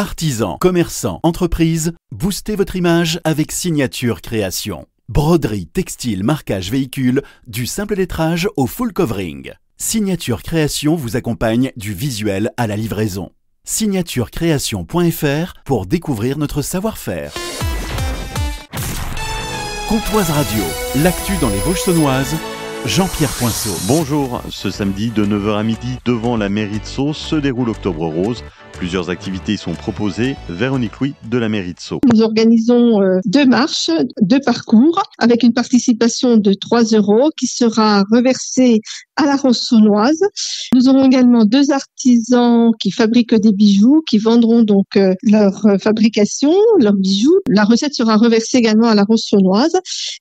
Artisans, commerçants, entreprises, boostez votre image avec Signature Création. Broderie, textile, marquage, véhicule, du simple lettrage au full covering. Signature Création vous accompagne du visuel à la livraison. Signaturecreation.fr pour découvrir notre savoir-faire. Comtoise Radio, l'actu dans les Vosges saunoises, Jean-Pierre Poinceau. Bonjour, ce samedi de 9h à midi devant la mairie de Sceaux se déroule Octobre Rose. Plusieurs activités sont proposées. Véronique Louis de la mairie de Sceaux. Nous organisons 2 marches, 2 parcours avec une participation de 3 € qui sera reversée à la Rose saunoise. Nous aurons également 2 artisans qui fabriquent des bijoux, qui vendront donc leur fabrication, leurs bijoux. La recette sera reversée également à la Rose saunoise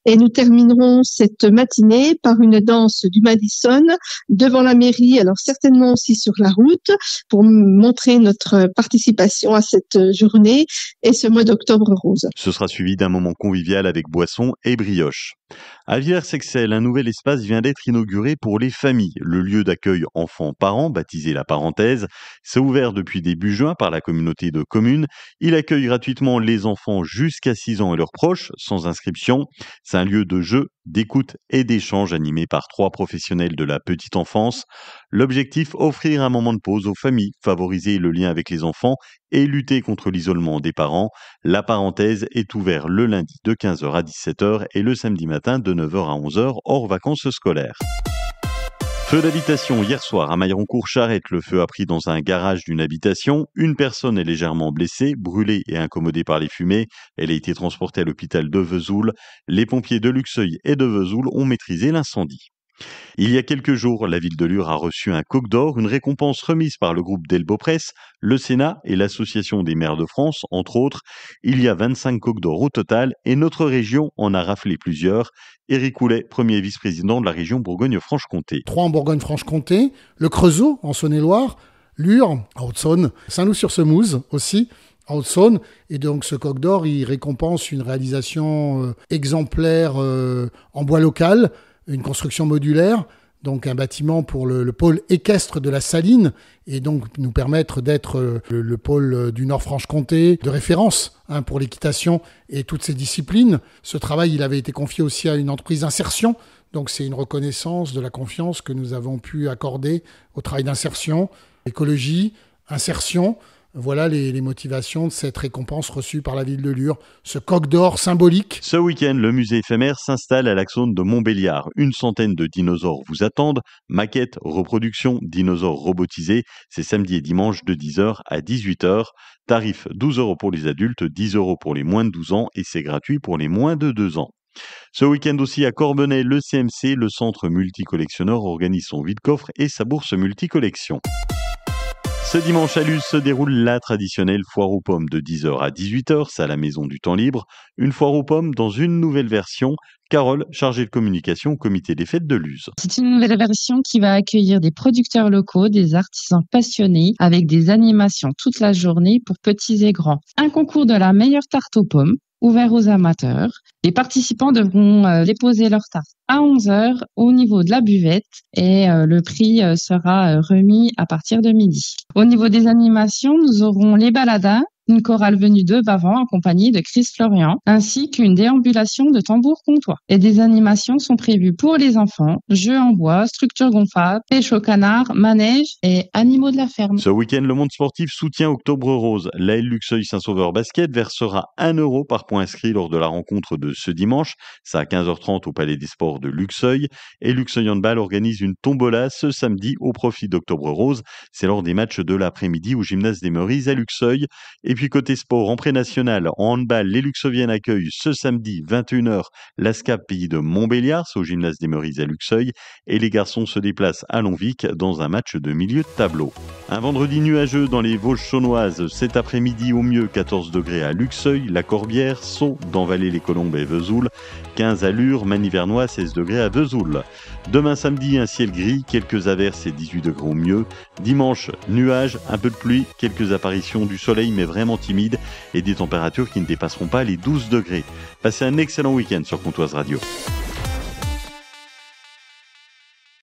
et nous terminerons cette matinée par une danse du Madison devant la mairie, alors certainement aussi sur la route, pour montrer notre participation à cette journée et ce mois d'Octobre Rose. Ce sera suivi d'un moment convivial avec boissons et brioches. À Villers-Sexel, un nouvel espace vient d'être inauguré pour les familles. Le lieu d'accueil enfants-parents, baptisé La Parenthèse, s'est ouvert depuis début juin par la communauté de communes. Il accueille gratuitement les enfants jusqu'à 6 ans et leurs proches, sans inscription. C'est un lieu de jeu, d'écoute et d'échange animé par 3 professionnels de la petite enfance. L'objectif, offrir un moment de pause aux familles, favoriser le lien avec les enfants et lutter contre l'isolement des parents. La Parenthèse est ouvert le lundi de 15h à 17h et le samedi matin de 9h à 11h hors vacances scolaires. Feu d'habitation hier soir à Mailleroncourt-Charette. Le feu a pris dans un garage d'une habitation. Une personne est légèrement blessée, brûlée et incommodée par les fumées. Elle a été transportée à l'hôpital de Vesoul. Les pompiers de Luxeuil et de Vesoul ont maîtrisé l'incendie. Il y a quelques jours, la ville de Lure a reçu un coq d'or, une récompense remise par le groupe Delbopresse, le Sénat et l'Association des maires de France, entre autres. Il y a 25 coqs d'or au total et notre région en a raflé plusieurs. Éric Houlet, premier vice-président de la région Bourgogne-Franche-Comté. 3 en Bourgogne-Franche-Comté, le Creusot en Saône-et-Loire, Lure en Haute-Saône, Saint-Loup-sur-Semouse aussi, en Haute-Saône. Et donc ce coq d'or, il récompense une réalisation exemplaire en bois local, une construction modulaire, donc un bâtiment pour le pôle équestre de la Saline, et donc nous permettre d'être le pôle du Nord-Franche-Comté de référence pour l'équitation et toutes ces disciplines. Ce travail, il avait été confié aussi à une entreprise d'insertion, donc c'est une reconnaissance de la confiance que nous avons pu accorder au travail d'insertion, écologie, insertion. Voilà les motivations de cette récompense reçue par la ville de Lure, ce coq d'or symbolique. Ce week-end, le musée éphémère s'installe à l'Axone de Montbéliard. Une centaine de dinosaures vous attendent. Maquettes, reproductions, dinosaures robotisés. C'est samedi et dimanche de 10h à 18h. Tarif 12 € pour les adultes, 10 € pour les moins de 12 ans et c'est gratuit pour les moins de 2 ans. Ce week-end aussi à Corbennais, le CMC, le centre multicollectionneur, organise son vide-coffre et sa bourse multicollection. Ce dimanche à Luz se déroule la traditionnelle foire aux pommes de 10h à 18h, c'est à la Maison du Temps Libre. Une foire aux pommes dans une nouvelle version. Carole, chargée de communication au comité des fêtes de Luz. C'est une nouvelle version qui va accueillir des producteurs locaux, des artisans passionnés, avec des animations toute la journée pour petits et grands. Un concours de la meilleure tarte aux pommes, ouvert aux amateurs. Les participants devront déposer leur tarte à 11h au niveau de la buvette et le prix sera remis à partir de midi. Au niveau des animations, nous aurons les baladins, une chorale venue de Bavant accompagnée de Chris Florian, ainsi qu'une déambulation de tambour comtois. Et des animations sont prévues pour les enfants, jeux en bois, structures gonflables, pêche au canard, manège et animaux de la ferme. Ce week-end, le monde sportif soutient Octobre Rose. L'AL Luxeuil Saint-Sauveur Basket versera 1 € par point inscrit lors de la rencontre de ce dimanche. C'est à 15h30 au Palais des Sports de Luxeuil. Et Luxeuil Handball organise une tombola ce samedi au profit d'Octobre Rose. C'est lors des matchs de l'après-midi au gymnase des Meurises à Luxeuil. Et puis côté sport, en pré-national, en handball, les Luxeuviennes accueillent ce samedi 21h l'ASCAP Pays de Montbéliard, au gymnase des Meurises à Luxeuil, et les garçons se déplacent à Longvic dans un match de milieu de tableau. Un vendredi nuageux dans les Vosges saunoises, cet après-midi au mieux 14 degrés à Luxeuil, La Corbière, Sceaux, dans Vallée-les-Colombes et Vesoul, 15 à Lure, Magny-Vernois, 16 degrés à Vesoul. Demain samedi, un ciel gris, quelques averses et 18 degrés au mieux. Dimanche, nuages, un peu de pluie, quelques apparitions du soleil mais vraiment timide et des températures qui ne dépasseront pas les 12 degrés. Passez un excellent week-end sur Comtoise Radio.